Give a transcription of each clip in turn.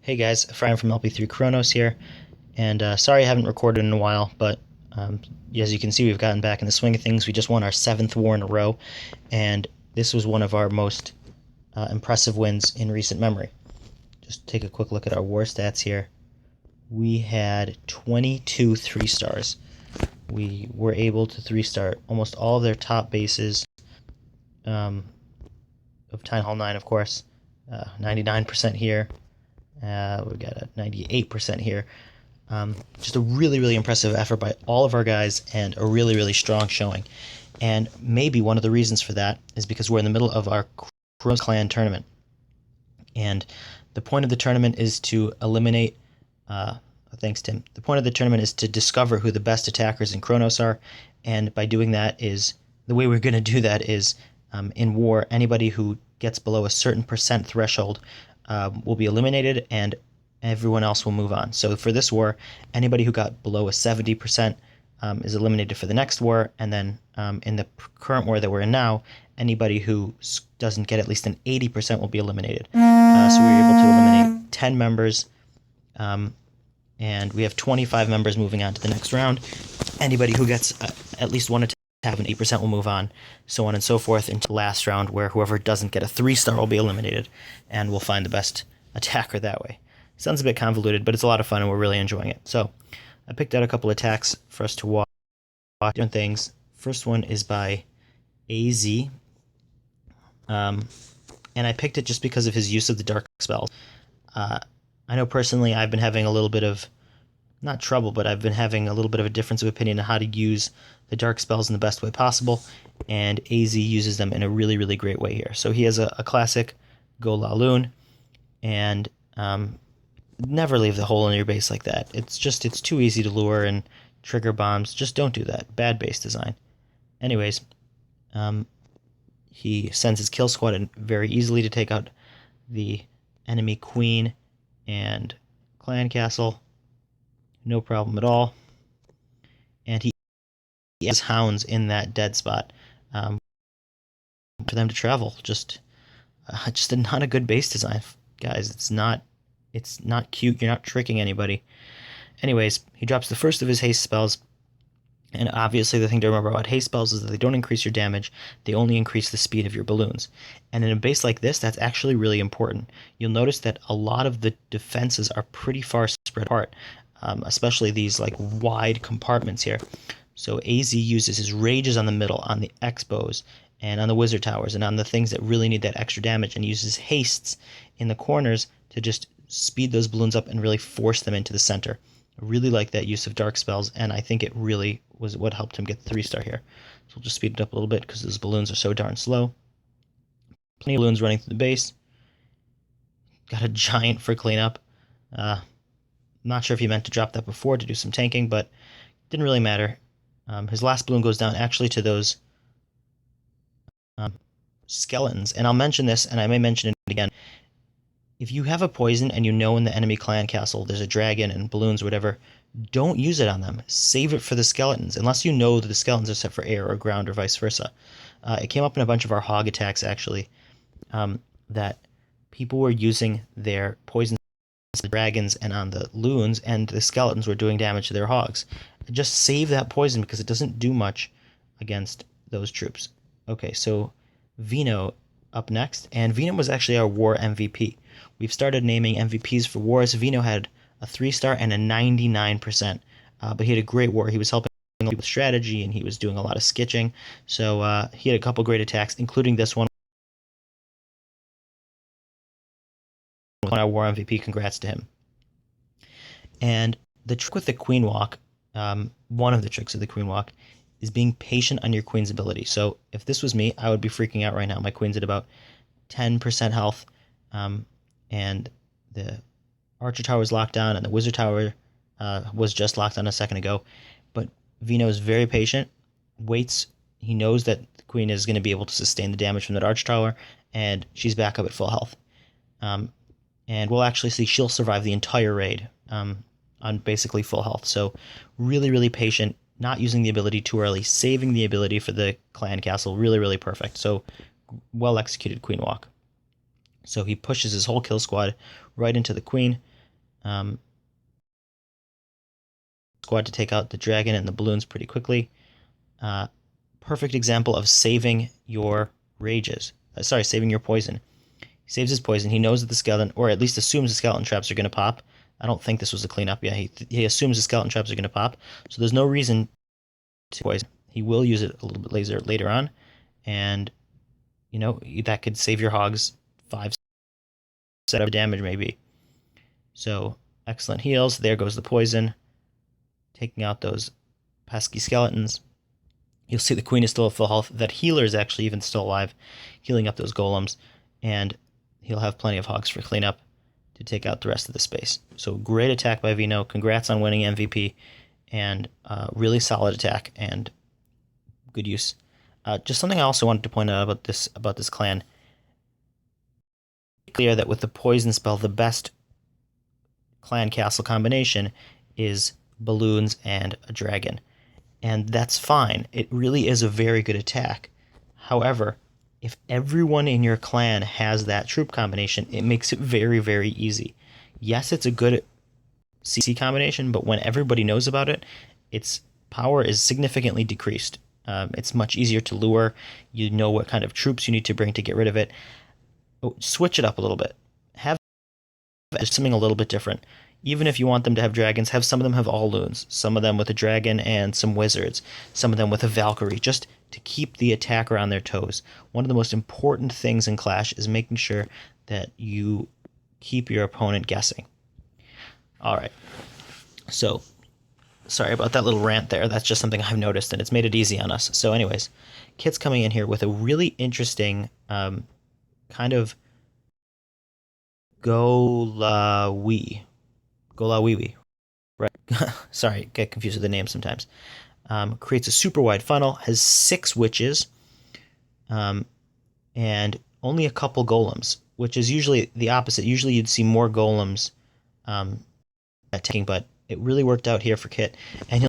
Hey guys, Brian from LP3 Cronus here, and sorry I haven't recorded in a while, but as you can see, we've gotten back in the swing of things. We just won our 7th war in a row, and this was one of our most impressive wins in recent memory. Just take a quick look at our war stats here. We had 22 3-stars. We were able to 3-star almost all of their top bases of Town Hall 9, of course. 99% here. We got a 98% here. Just a really impressive effort by all of our guys and a really strong showing. And maybe one of the reasons for that is because we're in the middle of our Cronus Clan tournament. And the point of the tournament is to eliminate... thanks, Tim. The point of the tournament is to discover who the best attackers in Cronus are. And by doing that is... The way we're going to do that is, in war, anybody who gets below a certain percent threshold will be eliminated, and everyone else will move on. So for this war, anybody who got below a 70% is eliminated for the next war, and then in the current war that we're in now, anybody who doesn't get at least an 80% will be eliminated. So we were able to eliminate 10 members, and we have 25 members moving on to the next round. Anybody who gets at least one attack have an 8% will move on, so on and so forth into the last round, where whoever doesn't get a 3-star will be eliminated, and we'll find the best attacker that way. Sounds a bit convoluted, but it's a lot of fun and we're really enjoying it. So I picked out a couple attacks for us to watch different things. First one is by AZ, and I picked it just because of his use of the dark spells. I know personally I've been having a little bit of, not trouble, but I've been having a little bit of a difference of opinion on how to use the dark spells in the best way possible, and AZ uses them in a really great way here. So he has a classic Go La Lune, and never leave the hole in your base like that. It's too easy to lure and trigger bombs. Just don't do that. Bad base design. Anyways, he sends his kill squad in very easily to take out the enemy queen and clan castle. No problem at all. And he has hounds in that dead spot for them to travel. Just not a good base design, guys. It's not cute. You're not tricking anybody. Anyways, he drops the first of his haste spells, and obviously the thing to remember about haste spells is that they don't increase your damage, they only increase the speed of your balloons. And in a base like this, that's actually really important. You'll notice that a lot of the defenses are pretty far spread apart, especially these like wide compartments here. So AZ uses his rages on the middle, on the X-bows, and on the wizard towers, and on the things that really need that extra damage, and uses hastes in the corners to just speed those balloons up and really force them into the center. I really like that use of dark spells, and I think it really was what helped him get the 3-star here. So we'll just speed it up a little bit because those balloons are so darn slow. Plenty of balloons running through the base. Got a giant for cleanup. Not sure if he meant to drop that before to do some tanking, but didn't really matter. His last balloon goes down actually to those skeletons, and I'll mention this, and I may mention it again. If you have a poison and you know in the enemy clan castle there's a dragon and balloons or whatever, don't use it on them. Save it for the skeletons, unless you know that the skeletons are set for air or ground or vice versa. It came up in a bunch of our hog attacks, actually, that people were using their poisons on the dragons and on the loons, and the skeletons were doing damage to their hogs. Just save that poison because it doesn't do much against those troops. Okay, so VINO up next, and VINO was actually our war MVP. We've started naming MVPs for wars. VINO had a 3-star and a 99%, but he had a great war. He was helping with strategy, and he was doing a lot of skitching, so he had a couple great attacks, including this one. Our war MVP, congrats to him. And the trick with the queen walk, one of the tricks of the queen walk, is being patient on your queen's ability. So if this was me, I would be freaking out right now. My queen's at about 10% health, and the archer tower is locked down, and the wizard tower was just locked on a second ago. But VINO is very patient, waits. He knows that the queen is going to be able to sustain the damage from that archer tower, and she's back up at full health. And we'll actually see she'll survive the entire raid on basically full health. So really patient, not using the ability too early, saving the ability for the clan castle. Really perfect. So well executed queen walk. So he pushes his whole kill squad right into the queen. Squad to take out the dragon and the balloons pretty quickly. Perfect example of saving your rages. Saving your poison. He saves his poison. He knows that the skeleton, or at least assumes the skeleton traps are going to pop. I don't think this was a cleanup. Yeah, he assumes the skeleton traps are going to pop. So there's no reason to poison. He will use it a little bit later on. And, you know, that could save your hogs 5 set of damage maybe. So, excellent heals. There goes the poison. Taking out those pesky skeletons. You'll see the queen is still at full health. That healer is actually even still alive, healing up those golems. And he'll have plenty of hogs for cleanup to take out the rest of the space. So great attack by VINO. Congrats on winning MVP. And really solid attack and good use. Just something I also wanted to point out about this clan. Clear that with the poison spell, the best clan castle combination is balloons and a dragon. And that's fine. It really is a very good attack. However, if everyone in your clan has that troop combination, it makes it very, very easy. Yes, it's a good CC combination, but when everybody knows about it, its power is significantly decreased. It's much easier to lure. You know what kind of troops you need to bring to get rid of it. Switch it up a little bit. Have something a little bit different. Even if you want them to have dragons, have some of them have all loons. Some of them with a dragon and some wizards. Some of them with a Valkyrie, just to keep the attacker on their toes. One of the most important things in Clash is making sure that you keep your opponent guessing. Alright, so, sorry about that little rant there. That's just something I've noticed, and it's made it easy on us. So anyways, Kit's coming in here with a really interesting kind of Golawee, right? Sorry, get confused with the name sometimes. Creates a super wide funnel, has 6 witches, and only a couple golems, which is usually the opposite. Usually you'd see more golems attacking, but it really worked out here for Kit, and he'll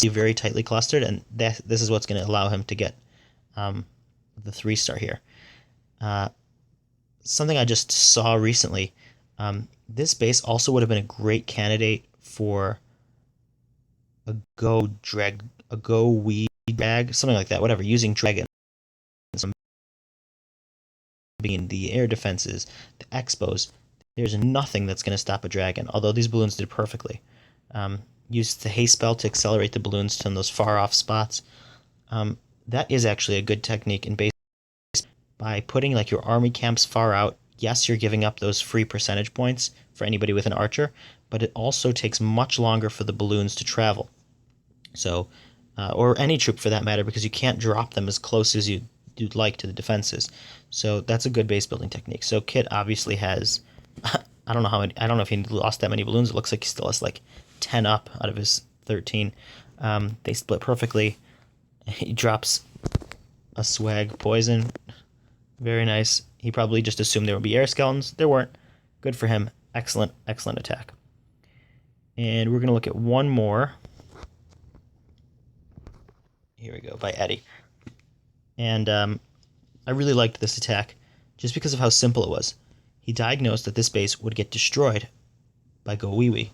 be very tightly clustered, and this is what's going to allow him to get the 3-star here. Something I just saw recently, this base also would have been a great candidate for a weed bag, something like that, whatever, using dragons. Being the air defenses, the expos, there's nothing that's going to stop a dragon, although these balloons did perfectly. Use the haste spell to accelerate the balloons to those far off spots. That is actually a good technique in base. By putting like your army camps far out, yes, you're giving up those free percentage points for anybody with an archer, but it also takes much longer for the balloons to travel. So, or any troop for that matter, because you can't drop them as close as you'd like to the defenses. So that's a good base building technique. So Kit obviously has, I don't know if he lost that many balloons. It looks like he still has like 10 up out of his 13. They split perfectly. He drops a swag poison. Very nice. He probably just assumed there would be air skeletons. There weren't. Good for him. Excellent, excellent attack. And we're going to look at one more. Here we go, by Eddie. And I really liked this attack just because of how simple it was. He diagnosed that this base would get destroyed by Golawee.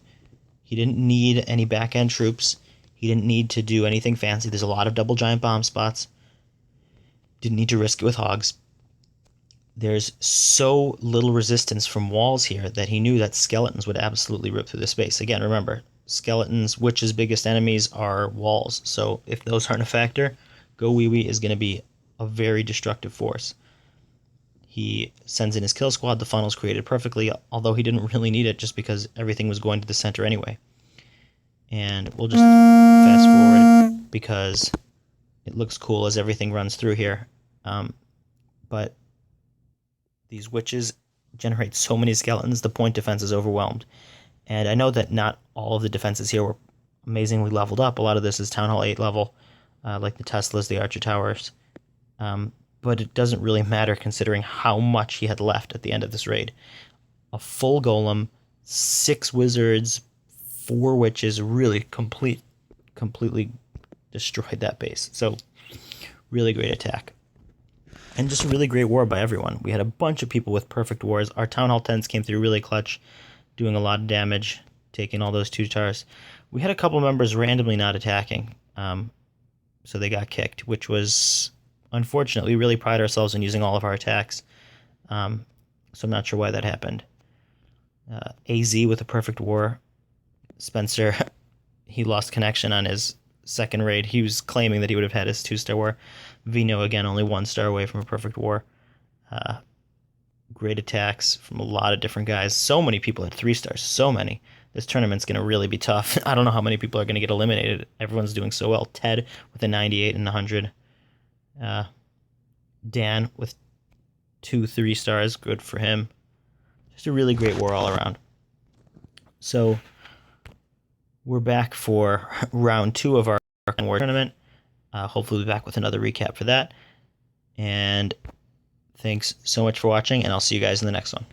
He didn't need any back-end troops. He didn't need to do anything fancy. There's a lot of double giant bomb spots. Didn't need to risk it with hogs. There's so little resistance from walls here that he knew that skeletons would absolutely rip through the space. Again, remember, skeletons, witches' biggest enemies are walls. So if those aren't a factor, Golawee is going to be a very destructive force. He sends in his kill squad. The funnel's created perfectly, although he didn't really need it just because everything was going to the center anyway. And we'll just fast forward because it looks cool as everything runs through here. But these witches generate so many skeletons, the point defense is overwhelmed. And I know that not all of the defenses here were amazingly leveled up. A lot of this is Town Hall 8 level, like the Teslas, the Archer Towers. But it doesn't really matter considering how much he had left at the end of this raid. A full golem, 6 wizards, 4 witches, really completely destroyed that base. So, really great attack. And just a really great war by everyone. We had a bunch of people with perfect wars. Our Town Hall 10s came through really clutch, doing a lot of damage, taking all those 2-stars. We had a couple members randomly not attacking, so they got kicked, which was unfortunate. We really pride ourselves in using all of our attacks, so I'm not sure why that happened. AZ with a perfect war. Spencer, he lost connection on his second raid. He was claiming that he would have had his 2-star war. VINO, again, only 1 star away from a perfect war. Great attacks from a lot of different guys. So many people had 3 stars. So many. This tournament's going to really be tough. I don't know how many people are going to get eliminated. Everyone's doing so well. Ted with a 98 and 100. Dan with 2 3-stars. Good for him. Just a really great war all around. So we're back for round 2 of our war tournament. Hopefully we'll be back with another recap for that. And thanks so much for watching, and I'll see you guys in the next one.